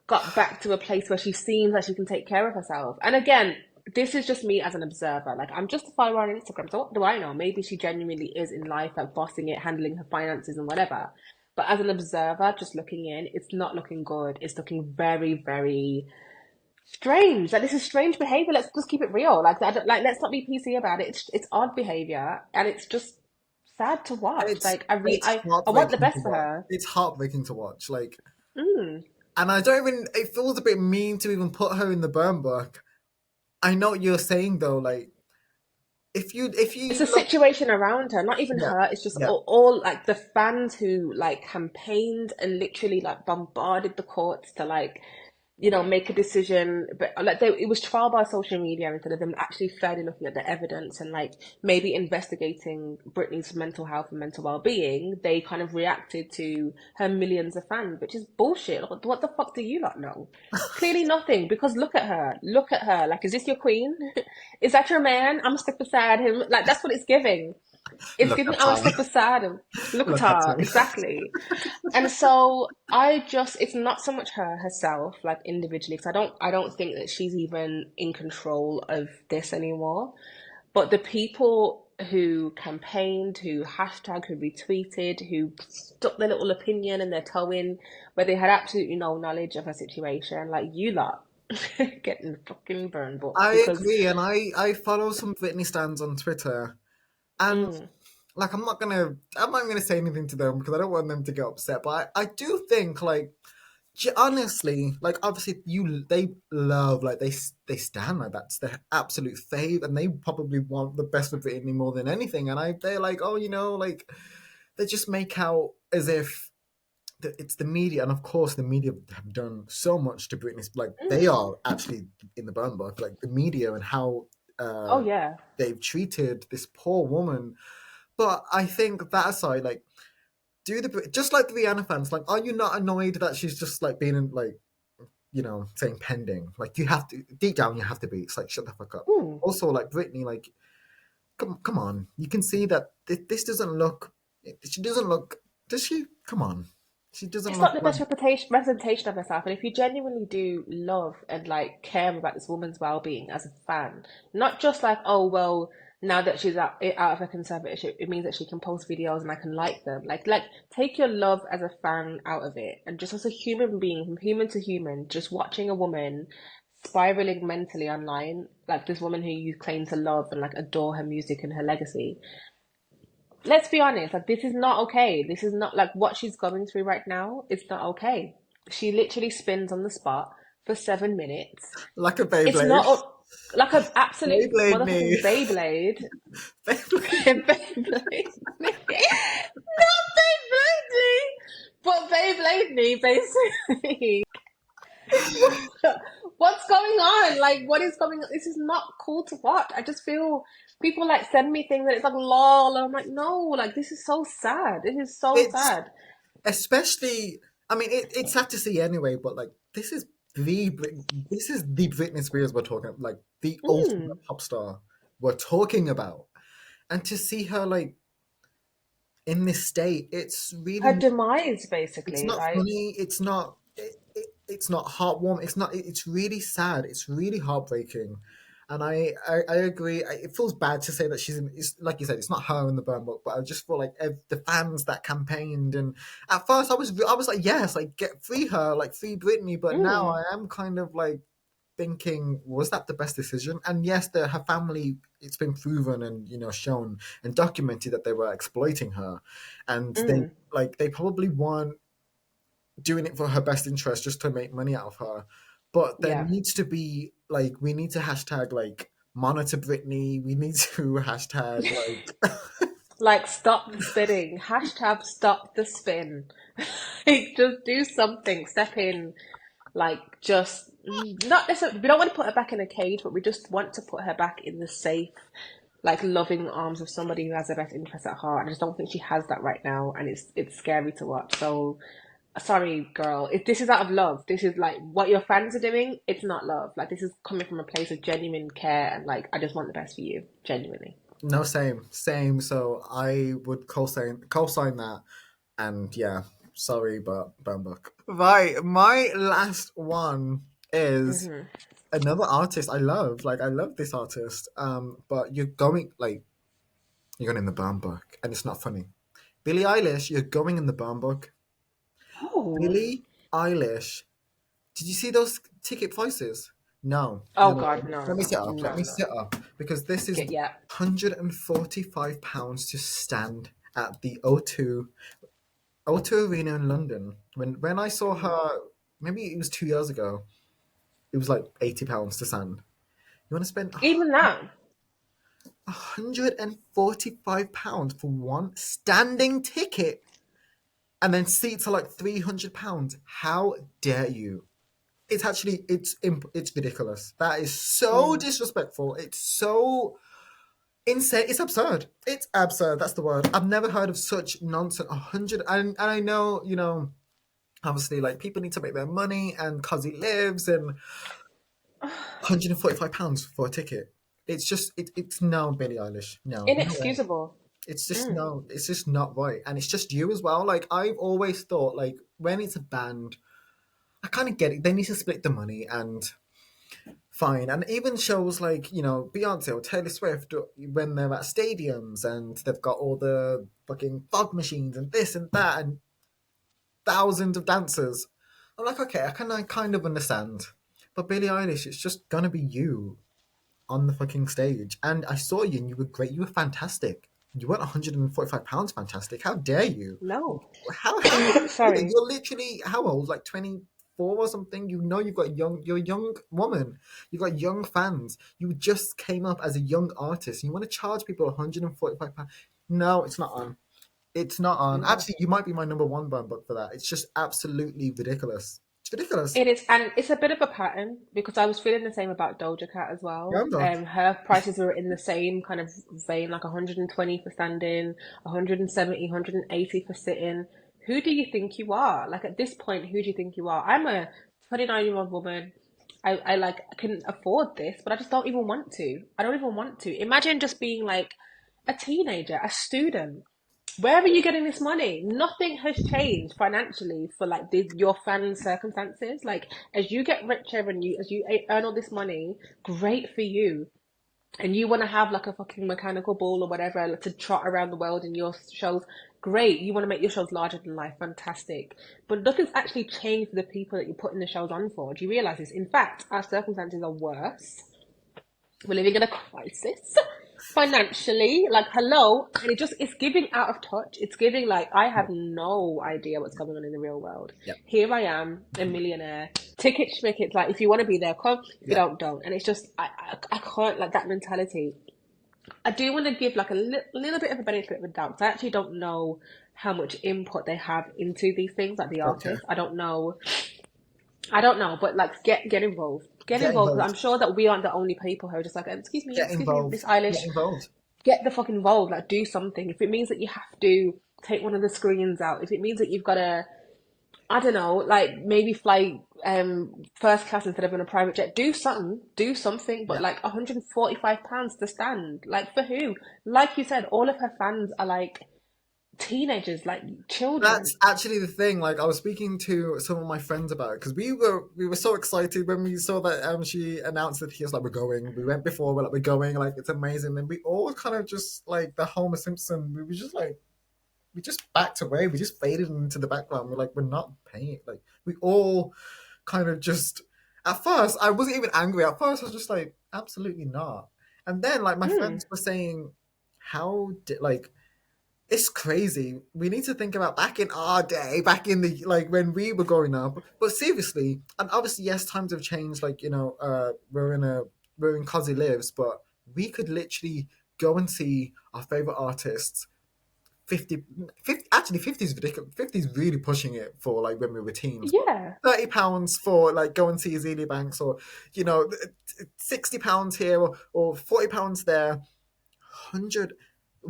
[SPEAKER 2] got back to a place where she seems like she can take care of herself. And again, this is just me as an observer. Like, I'm just a follower on Instagram, so what do I know? Maybe she genuinely is in life, like bossing it, handling her finances and whatever. But as an observer, just looking in, it's not looking good. It's looking very, very strange. Like, this is strange behavior. Let's just keep it real. Like, let's not be PC about it. It's odd behavior, and it's just sad to
[SPEAKER 1] And
[SPEAKER 2] watch.
[SPEAKER 1] it's
[SPEAKER 2] Like,
[SPEAKER 1] it's
[SPEAKER 2] I want the
[SPEAKER 1] heartbreaking to
[SPEAKER 2] best for
[SPEAKER 1] watch.
[SPEAKER 2] her.
[SPEAKER 1] It's heartbreaking to watch. Like,
[SPEAKER 2] Mm.
[SPEAKER 1] and I don't even. It feels a bit mean to even put her in the burn book. I know what you're saying though. Like, if
[SPEAKER 2] It's
[SPEAKER 1] you
[SPEAKER 2] a
[SPEAKER 1] look,
[SPEAKER 2] situation around her, not even
[SPEAKER 1] yeah,
[SPEAKER 2] her. It's just
[SPEAKER 1] yeah,
[SPEAKER 2] all like the fans who like campaigned and literally like bombarded the courts to like, make a decision. But like it was trial by social media instead of them actually fairly looking at the evidence and like maybe investigating Britney's mental health and mental well-being. They kind of reacted to her millions of fans, which is bullshit. What the fuck do you not know? Clearly nothing, because look at her. Look at her. Like, is this your queen? Is that your man? I'm stuck beside him. Like, that's what it's giving. It's
[SPEAKER 1] look
[SPEAKER 2] giving,
[SPEAKER 1] at
[SPEAKER 2] I'm
[SPEAKER 1] her,
[SPEAKER 2] stuck beside him. Look at
[SPEAKER 1] look at
[SPEAKER 2] her.
[SPEAKER 1] her.
[SPEAKER 2] Exactly. And so it's not so much her herself, like individually, because I don't think that she's even in control of this anymore. But the people who campaigned, who hashtag, who retweeted, who stuck their little opinion and their toe in, where they had absolutely no knowledge of her situation, like you lot, getting the fucking burn book
[SPEAKER 1] I
[SPEAKER 2] because
[SPEAKER 1] agree, and I follow some Britney stands on Twitter, and
[SPEAKER 2] mm,
[SPEAKER 1] like I'm not gonna say anything to them because I don't want them to get upset. But I do think like honestly, like obviously they love like they stand like that's their absolute fave, and they probably want the best for Britney more than anything. And they're like, oh, like they just make out as if it's the media, and of course the media have done so much to Britney. Like they
[SPEAKER 2] Mm.
[SPEAKER 1] are actually in the burn book, like the media and how
[SPEAKER 2] Oh
[SPEAKER 1] uh,
[SPEAKER 2] yeah.
[SPEAKER 1] they've treated this poor woman. But I think that aside, like do the just like the Rihanna fans, like are you not annoyed that she's just like being in, like saying pending? Like you have to deep down, you have to be. It's like shut the fuck up.
[SPEAKER 2] Mm.
[SPEAKER 1] Also, like Britney, like come on, you can see that this doesn't look. She doesn't look. Does she? Come on, she doesn't
[SPEAKER 2] It's
[SPEAKER 1] look
[SPEAKER 2] not the
[SPEAKER 1] like.
[SPEAKER 2] best representation of herself. And if you genuinely do love and like care about this woman's well-being as a fan, not just like, oh well, now that she's out of her conservatorship, it means that she can post videos and I can like them. Like take your love as a fan out of it, and just as a human being, from human to human, just watching a woman spiraling mentally online, like this woman who you claim to love and like adore her music and her legacy. Let's be honest, like this is not okay. This is not like what she's going through right now. It's not okay. She literally spins on the spot for 7 minutes.
[SPEAKER 1] Like a
[SPEAKER 2] It's
[SPEAKER 1] Beyblade.
[SPEAKER 2] not like an absolute
[SPEAKER 1] Beyblade
[SPEAKER 2] motherfucking
[SPEAKER 1] me.
[SPEAKER 2] Beyblade.
[SPEAKER 1] Beyblade.
[SPEAKER 2] Beyblade. Not Beyblade me, but Beyblade me, basically. What's going on? Like, what is going on? This is not cool to watch. I just feel people like send me things and it's like lol. And I'm like, no, like this is so sad. This is so
[SPEAKER 1] It's
[SPEAKER 2] sad.
[SPEAKER 1] especially. I mean, it's sad to see anyway, but like this is the Britney Spears we're talking about, like the ultimate
[SPEAKER 2] Mm.
[SPEAKER 1] pop star we're talking about, and to see her like in this state, it's
[SPEAKER 2] Her
[SPEAKER 1] really
[SPEAKER 2] demise,
[SPEAKER 1] it's
[SPEAKER 2] basically.
[SPEAKER 1] not
[SPEAKER 2] Like,
[SPEAKER 1] funny. It's not heartwarming. It's not. It's really sad. It's really heartbreaking. And I agree. It feels bad to say that she's in. It's like you said. It's not her in the burn book, but I just feel like the fans that campaigned, and at first I was like, yes, like get free her, like free Britney. But now
[SPEAKER 2] mm,
[SPEAKER 1] I am kind of like thinking, was that the best decision? And yes, her family. It's been proven and shown and documented that they were exploiting her, and
[SPEAKER 2] mm,
[SPEAKER 1] they probably weren't doing it for her best interest just to make money out of her. But there
[SPEAKER 2] yeah.
[SPEAKER 1] needs to be like we need to hashtag like monitor Britney. We need to hashtag like
[SPEAKER 2] Like, stop the spinning. Hashtag stop the spin. Like, just do something. Step in. Like, just not necessarily. We don't want to put her back in a cage, but we just want to put her back in the safe, like loving arms of somebody who has her best interest at heart. I just don't think she has that right now, and it's scary to watch. So sorry, girl. If this is out of love, this is like what your fans are doing. It's not love. Like this is coming from a place of genuine care and like I just want the best for you, genuinely.
[SPEAKER 1] no, same. So I would co-sign that, and yeah, sorry, but Bambuk. Right, my last one is
[SPEAKER 2] Hmm.
[SPEAKER 1] another artist I love. Like I love this artist. But you're going in the Bambuk, and it's not funny. Billie Eilish, you're going in the Bambuk.
[SPEAKER 2] Oh,
[SPEAKER 1] Billie Eilish. Did you see those ticket prices? No,
[SPEAKER 2] oh
[SPEAKER 1] no, no.
[SPEAKER 2] God, no,
[SPEAKER 1] Let me
[SPEAKER 2] no,
[SPEAKER 1] sit up. Let
[SPEAKER 2] no,
[SPEAKER 1] me
[SPEAKER 2] no.
[SPEAKER 1] sit up because this is
[SPEAKER 2] Get yeah.
[SPEAKER 1] £145 to stand at the O2 Arena in London. When I saw
[SPEAKER 2] Mm.
[SPEAKER 1] her, maybe it was 2 years ago. It was like £80 to stand. You want to spend
[SPEAKER 2] Even that.
[SPEAKER 1] £145 for one standing ticket, and then seats are like £300. How dare you? It's ridiculous. That is so
[SPEAKER 2] Mm.
[SPEAKER 1] disrespectful. It's so insane. It's absurd. It's absurd. That's the word. I've never heard of such nonsense. 100, and I know obviously like people need to make their money, and Cosy lives, and £145 for a ticket. It's just it's no Billie Eilish. No way.
[SPEAKER 2] Inexcusable.
[SPEAKER 1] It's just
[SPEAKER 2] Mm.
[SPEAKER 1] no. It's just not right, and it's just you as well. Like I've always thought, like when it's a band, I kind of get it. They need to split the money and fine. And even shows like, Beyonce or Taylor Swift, when they're at stadiums and they've got all the fucking fog machines and this and that and thousands of dancers. I'm like, okay, I kind of understand. But Billie Eilish, it's just gonna be you on the fucking stage. And I saw you and you were great. You were fantastic. You want £145? Fantastic. How dare you?
[SPEAKER 2] No.
[SPEAKER 1] How dare you do that?
[SPEAKER 2] Sorry.
[SPEAKER 1] You're literally how old? Like 24 or something? You know you're a young woman. You've got young fans. You just came up as a young artist. You want to charge people £145? No, it's not on. It's not on.
[SPEAKER 2] No.
[SPEAKER 1] Actually, you might be my number one burn book for that. It's just absolutely ridiculous. It's ridiculous.
[SPEAKER 2] It is, and it's a bit of a pattern because I was feeling the same about Doja Cat as well.
[SPEAKER 1] Remember?
[SPEAKER 2] Her prices were in the same kind of vein, like 120 for standing, 170, 180 for sitting. Who do you think you are? Like at this point, who do you think you are? I'm a 29-year-old woman. I like can afford this, but I just don't even want to. I don't even want to. Imagine just being like a teenager, a student. Where are you getting this money? Nothing has changed financially for like your fans' circumstances. Like as you get richer and as you earn all this money, great for you. And you want to have like a fucking mechanical bull or whatever to trot around the world in your shows, great. You want to make your shows larger than life, fantastic. But nothing's actually changed for the people that you're putting the shows on for. Do you realize this? In fact, our circumstances are worse. We're living in a crisis financially. Like, hello, and it's giving out of touch. It's giving like I have no idea what's going on in the real world.
[SPEAKER 1] Yeah.
[SPEAKER 2] Here I am, a millionaire. Ticket schmickets, like if you want to be there, come. If you
[SPEAKER 1] Yeah.
[SPEAKER 2] don't. And it's just I can't like that mentality. I do want to give like a little bit of a benefit of the doubt. 'Cause I actually don't know how much input they have into these things, like the
[SPEAKER 1] Okay.
[SPEAKER 2] artists. I don't know, but like get involved. Get
[SPEAKER 1] Get
[SPEAKER 2] involved because
[SPEAKER 1] involved.
[SPEAKER 2] I'm sure that we aren't the only people who are just like,
[SPEAKER 1] Get
[SPEAKER 2] excuse me,
[SPEAKER 1] involved.
[SPEAKER 2] Miss Eilish,
[SPEAKER 1] Get involved.
[SPEAKER 2] get the fuck involved. Like, do something. If it means that you have to take one of the screens out, if it means that you've got to, I don't know, like maybe fly first class instead of in a private jet, do something. But
[SPEAKER 1] Yeah.
[SPEAKER 2] like £145 to stand, like for who? Like you said, all of her fans are like teenagers, like children.
[SPEAKER 1] That's actually the thing. Like I was speaking to some of my friends about it because we were so excited when we saw that she announced that he was like we're going. We went before, we're like we're going. Like it's amazing. And we all kind of just like the Homer Simpson. We were just like we just backed away. We just faded into the background. We're like we're not paying. Like we all kind of just at first I wasn't even angry. At first I was just like absolutely not. And then like my
[SPEAKER 2] Hmm.
[SPEAKER 1] friends were saying how did like it's crazy. We need to think about back in our day, back in the like when we were growing up. But seriously, and obviously, yes, times have changed. Like we're in Cosy Lives, but we could literally go and see our favorite artists. 50 actually 50 is ridiculous. 50 is really pushing it for like when we were teens. But
[SPEAKER 2] Yeah.
[SPEAKER 1] £30 for like go and see Azealia Banks, or £60 here, or £40 there. 100.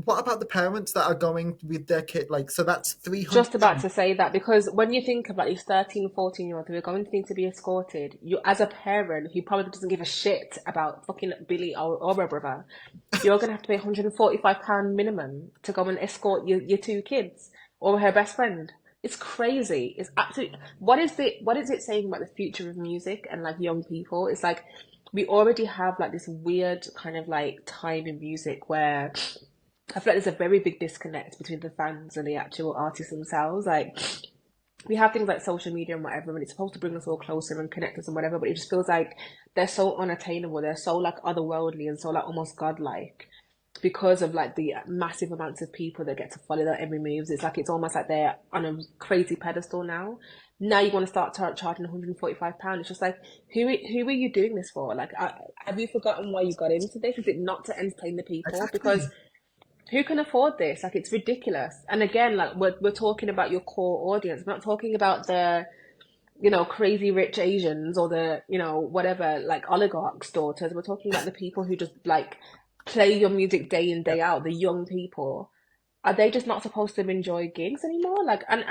[SPEAKER 1] What about the parents that are going with their kid? Like, so that's 300
[SPEAKER 2] Just about
[SPEAKER 1] pounds.
[SPEAKER 2] to say that because when you think about these 13, 14-year-olds who are going to need to be escorted, you as a parent who probably doesn't give a shit about fucking Billy or her brother, you're going to have to pay £145 minimum to go and escort your two kids or her best friend. It's crazy. It's absolutely. What is it saying about the future of music and like young people? It's like we already have like this weird kind of like time in music where I feel like there's a very big disconnect between the fans and the actual artists themselves. Like we have things like social media and whatever, and it's supposed to bring us all closer and connect us and whatever, but it just feels like they're so unattainable. They're so like otherworldly and so like almost godlike because of like the massive amounts of people that get to follow their every moves. It's like it's almost like they're on a crazy pedestal now. Now you want to start charging £145. It's just like who are you doing this for? Like, have you forgotten why you got into this? Is it not to entertain the people? Because
[SPEAKER 1] Exactly.
[SPEAKER 2] who can afford this? Like, it's ridiculous. And again, like we're talking about your core audience. We're not talking about the crazy rich Asians or the whatever like oligarchs' daughters. We're talking about the people who just like play your music day in
[SPEAKER 1] Yeah.
[SPEAKER 2] day out. The young people. Are they just not supposed to enjoy gigs anymore? Like, and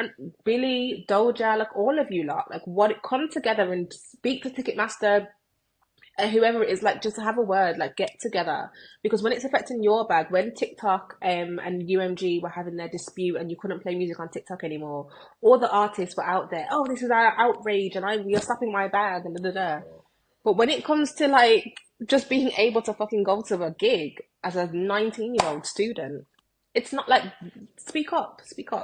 [SPEAKER 2] Billy, Doja, like all of you lot, like what come together and speak to Ticketmaster, whoever it is, like just have a word, like get together. Because when it's affecting your bag, when TikTok and UMG were having their dispute and you couldn't play music on TikTok anymore, all the artists were out there, oh, this is our outrage and you're slapping my bag and da da da. But when it comes to like just being able to fucking go to a gig as a 19-year-old student, it's not like speak up,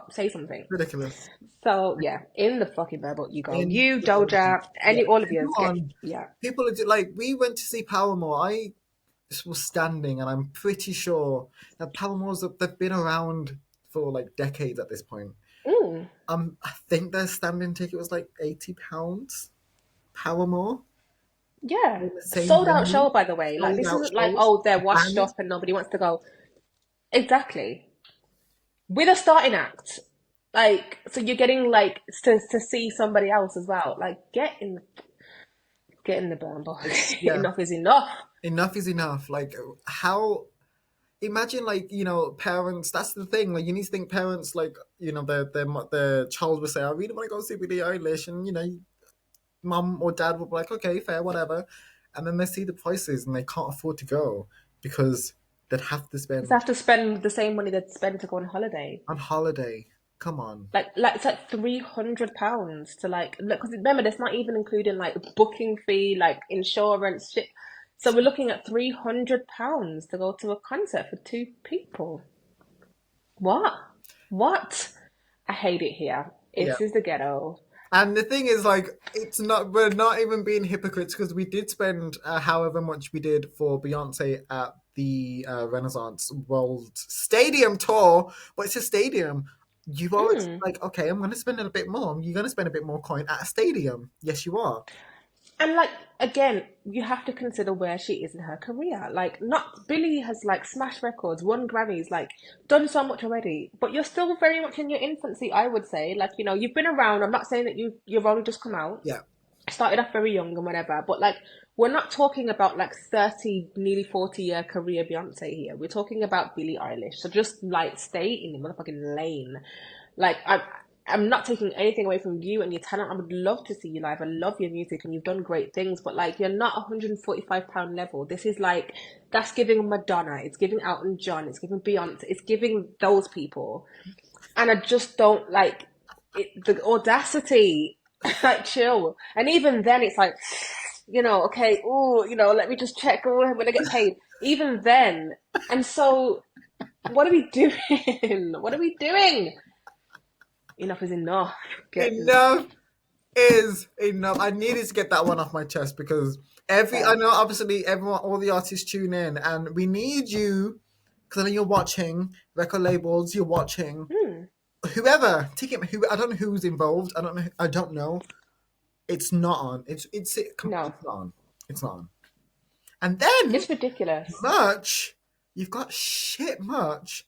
[SPEAKER 2] say something.
[SPEAKER 1] Ridiculous.
[SPEAKER 2] So yeah, in the fucking bubble you go.
[SPEAKER 1] In
[SPEAKER 2] You,
[SPEAKER 1] the moment.
[SPEAKER 2] Doja,
[SPEAKER 1] Yeah.
[SPEAKER 2] all of you get
[SPEAKER 1] Everyone.
[SPEAKER 2] yeah.
[SPEAKER 1] People are like we went to see Paramore. I was standing, and I'm pretty sure that Palomar's they've been around for like decades at this point.
[SPEAKER 2] Mm,
[SPEAKER 1] I think their standing ticket was like £80. Paramore
[SPEAKER 2] yeah.
[SPEAKER 1] in the
[SPEAKER 2] A
[SPEAKER 1] same
[SPEAKER 2] sold out
[SPEAKER 1] venue,
[SPEAKER 2] show, by the way. Like,
[SPEAKER 1] sold
[SPEAKER 2] this
[SPEAKER 1] out
[SPEAKER 2] isn't like,
[SPEAKER 1] shows,
[SPEAKER 2] oh, they're washed
[SPEAKER 1] band.
[SPEAKER 2] up and nobody wants to go. Exactly. With a starting act. Like, so you're getting like to see somebody else as well. Like, get in the burn book.
[SPEAKER 1] Yeah,
[SPEAKER 2] Enough is enough.
[SPEAKER 1] enough is enough. Like how imagine like parents. That's the thing. Like you need to think parents like their child will say, "I really want to go see Billie Eilish," and mum or dad will be like, "Okay, fair, whatever," and then they see the prices and they can't afford to go because they'd have to
[SPEAKER 2] Because I
[SPEAKER 1] spend
[SPEAKER 2] have to spend the same money they'd spend to go on holiday.
[SPEAKER 1] on holiday. Come on.
[SPEAKER 2] Like it's like £300 to like look. Because remember, that's not even including like booking fee, like insurance, shit. So we're looking at £300 to go to a concert for two people. What? What? I hate it here.
[SPEAKER 1] Yeah.
[SPEAKER 2] This is the ghetto.
[SPEAKER 1] And the thing is, like, it's not, we're not even being hypocrites because we did spend however much we did for Beyonce at the Renaissance World Stadium tour, but it's a stadium. You've always,
[SPEAKER 2] Mm.
[SPEAKER 1] like, okay, I'm going to spend a bit more. You're going to spend a bit more coin at a stadium. Yes, you are.
[SPEAKER 2] And like again, you have to consider where she is in her career. Like, not Billy has like smashed records, won Grammys, like done so much already. But you're still very much in your infancy, I would say. Like, you've been around. I'm not saying that you've only just come out.
[SPEAKER 1] Yeah.
[SPEAKER 2] Started off very young and whatever, but like we're not talking about like 30, nearly 40-year career Beyonce here. We're talking about Billie Eilish. So just like stay in the motherfucking lane. Like I'm not taking anything away from you and your talent. I would love to see you live. I love your music and you've done great things, but like you're not £145 level. This is like that's giving Madonna, it's giving Elton John, it's giving Beyonce, it's giving those people. And I just don't like it, the audacity. Like, chill. And even then, it's like, okay, ooh, let me just check when I get paid. Even then, and so, what are we doing? What are we doing? Enough is enough. Get
[SPEAKER 1] Enough is enough. I needed to get that one off my chest because I
[SPEAKER 2] fair.
[SPEAKER 1] know obviously everyone, all the artists tune in and we need you because I know you're watching record labels, you're watching
[SPEAKER 2] Hmm.
[SPEAKER 1] whoever ticket who I don't know who's involved. I don't know. It's not on.
[SPEAKER 2] No,
[SPEAKER 1] It's not on. It's not on. And then
[SPEAKER 2] it's ridiculous.
[SPEAKER 1] merch. You've got shit merch.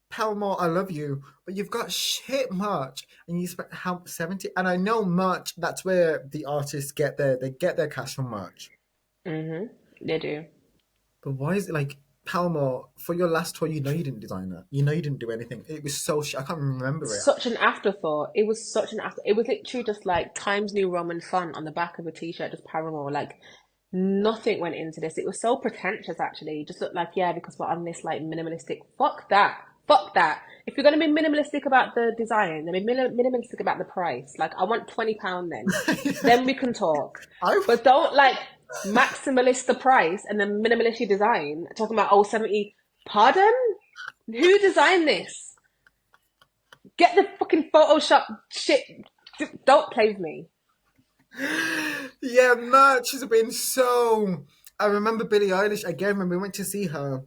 [SPEAKER 1] Paramore, I love you, but you've got shit merch, and you spent how 70. And I know merch. That's where the artists get their cash from merch.
[SPEAKER 2] Mm-hmm. They do.
[SPEAKER 1] But why is it like Paramore for your last tour? You know you didn't design that. You know you didn't do anything. It was so shit. I can't remember it.
[SPEAKER 2] Such an afterthought. It was such an after. It was literally just like Times New Roman font on the back of a t-shirt, just Paramore. Like nothing went into this. It was so pretentious, actually. It just looked like, yeah, because we're on this like minimalistic. Fuck that. Fuck that. If you're gonna be minimalistic about the design, then be minimalistic about the price. Like I want £20 then. Then we can talk.
[SPEAKER 1] I
[SPEAKER 2] But don't like maximalist the price and then minimalist your design. Talking about 70. Pardon? Who designed this? Get the fucking Photoshop shit. Don't play with me.
[SPEAKER 1] yeah, merch has been so. I remember Billie Eilish again when we went to see her.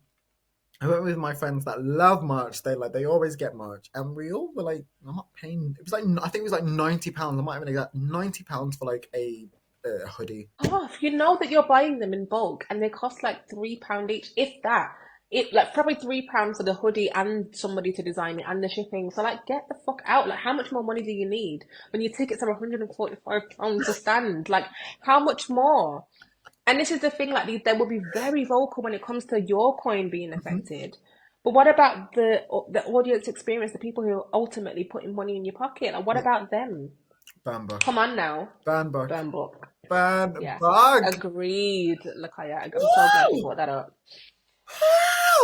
[SPEAKER 1] I went with my friends that love merch. They always get merch, and we all were like, "I'm not paying." It was like I think it was like £90. I might have been like £90 for like a hoodie.
[SPEAKER 2] Oh, you know that you're buying them in bulk and they cost like £3 each, if that. It like probably £3 for the hoodie and somebody to design it and the shipping. So like get the fuck out. Like how much more money do you need when your tickets are £145 to stand? Like how much more? And this is the thing, like they will be very vocal when it comes to your coin being
[SPEAKER 1] Mhm.
[SPEAKER 2] affected. But what about the audience experience, the people who are ultimately putting money in your pocket? Like what
[SPEAKER 1] Yeah,
[SPEAKER 2] about them?
[SPEAKER 1] Bamba,
[SPEAKER 2] Come on now.
[SPEAKER 1] Bamba,
[SPEAKER 2] Burn book. Yes.
[SPEAKER 1] Bag.
[SPEAKER 2] Agreed, Lakaya. I'm so glad you
[SPEAKER 1] Woo!
[SPEAKER 2] brought that up.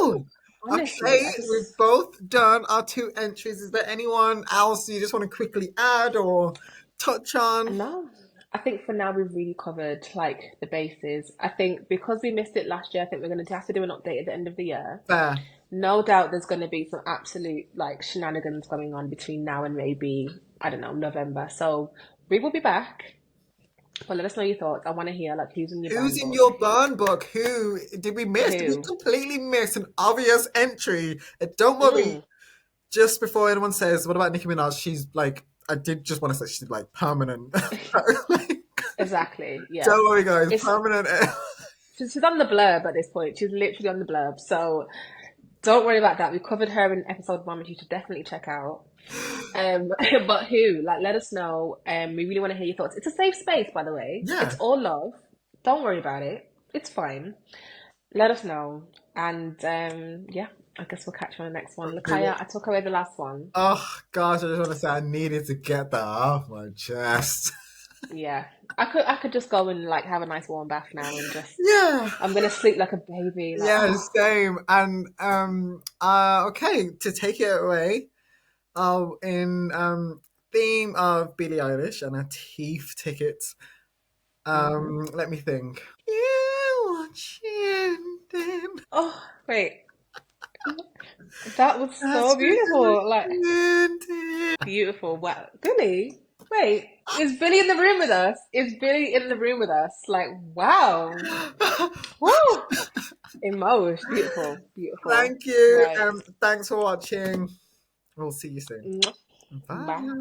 [SPEAKER 1] Woo!
[SPEAKER 2] Honestly,
[SPEAKER 1] Okay,
[SPEAKER 2] I
[SPEAKER 1] we've
[SPEAKER 2] just
[SPEAKER 1] both done our two entries. Is there anyone else you just want to quickly add or touch on?
[SPEAKER 2] no. I think for now we've really covered like the bases. I think because we missed it last year, I think we're going to have to do an update at the end of the year.
[SPEAKER 1] Fair.
[SPEAKER 2] No doubt there's going to be some absolute like shenanigans going on between now and maybe, I don't know, November. So we will be back. But let us know your thoughts. I want to hear like who's in your
[SPEAKER 1] Who's
[SPEAKER 2] burn
[SPEAKER 1] in
[SPEAKER 2] book.
[SPEAKER 1] your burn book? Who did we miss? Did we
[SPEAKER 2] Who?
[SPEAKER 1] completely miss an obvious entry? And don't worry,
[SPEAKER 2] Mm,
[SPEAKER 1] just before anyone says, what about Nicki Minaj? She's like, I did just want to say she's like permanent. Like,
[SPEAKER 2] exactly. Yeah.
[SPEAKER 1] don't worry, guys,
[SPEAKER 2] It's
[SPEAKER 1] permanent.
[SPEAKER 2] she's on the blurb at this point. She's literally on the blurb. So don't worry about that. We covered her in episode 1, which you should definitely check out. But who? Like, let us know. We really want to hear your thoughts. It's a safe space, by the way. It's
[SPEAKER 1] Yeah,
[SPEAKER 2] all love. Don't worry about it. It's fine. Let us know. And yeah, I guess we'll catch you on the next one.
[SPEAKER 1] okay.
[SPEAKER 2] Lakaya, I took away the last one.
[SPEAKER 1] Oh gosh, I just want to say I needed to get that off my chest.
[SPEAKER 2] Yeah. I could just go and like have a nice warm bath now and just
[SPEAKER 1] Yeah,
[SPEAKER 2] I'm gonna sleep like a baby. Like,
[SPEAKER 1] yeah,
[SPEAKER 2] oh,
[SPEAKER 1] same. And okay, to take it away, in theme of Billie Eilish and her teeth tickets.
[SPEAKER 2] hmm
[SPEAKER 1] Let me think. You watching them.
[SPEAKER 2] oh, wait. That was
[SPEAKER 1] That's
[SPEAKER 2] so beautiful. Like,
[SPEAKER 1] watching
[SPEAKER 2] beautiful. Wow. Billy? Wait, is Billy in the room with us? Is Billy in the room with us? Like, wow.
[SPEAKER 1] them.
[SPEAKER 2] Woo! Emotion. Beautiful. Beautiful.
[SPEAKER 1] Thank you.
[SPEAKER 2] Right.
[SPEAKER 1] Thanks for watching. We'll see you soon.
[SPEAKER 2] Mwah. Bye.
[SPEAKER 1] Bye.